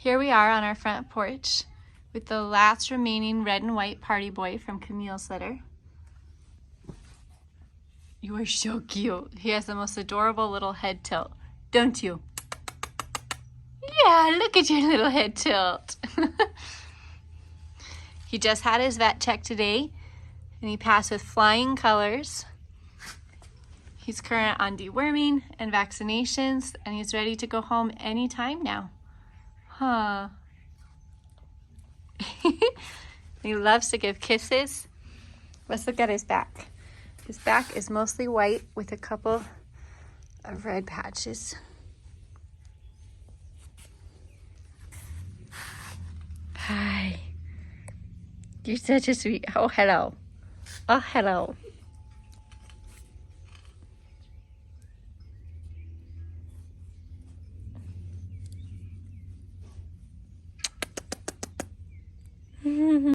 Here we are on our front porch with the last remaining red and white party boy from Camille's litter. You are so cute. He has the most adorable little head tilt, don't you? Yeah, look at your little head tilt. He just had his vet check today and he passed with flying colors. He's current on deworming and vaccinations and he's ready to go home anytime now. Huh. He loves to give kisses. Let's look at his back. His back is mostly white with a couple of red patches. Hi. You're such a sweet... Oh, hello. Oh, hello.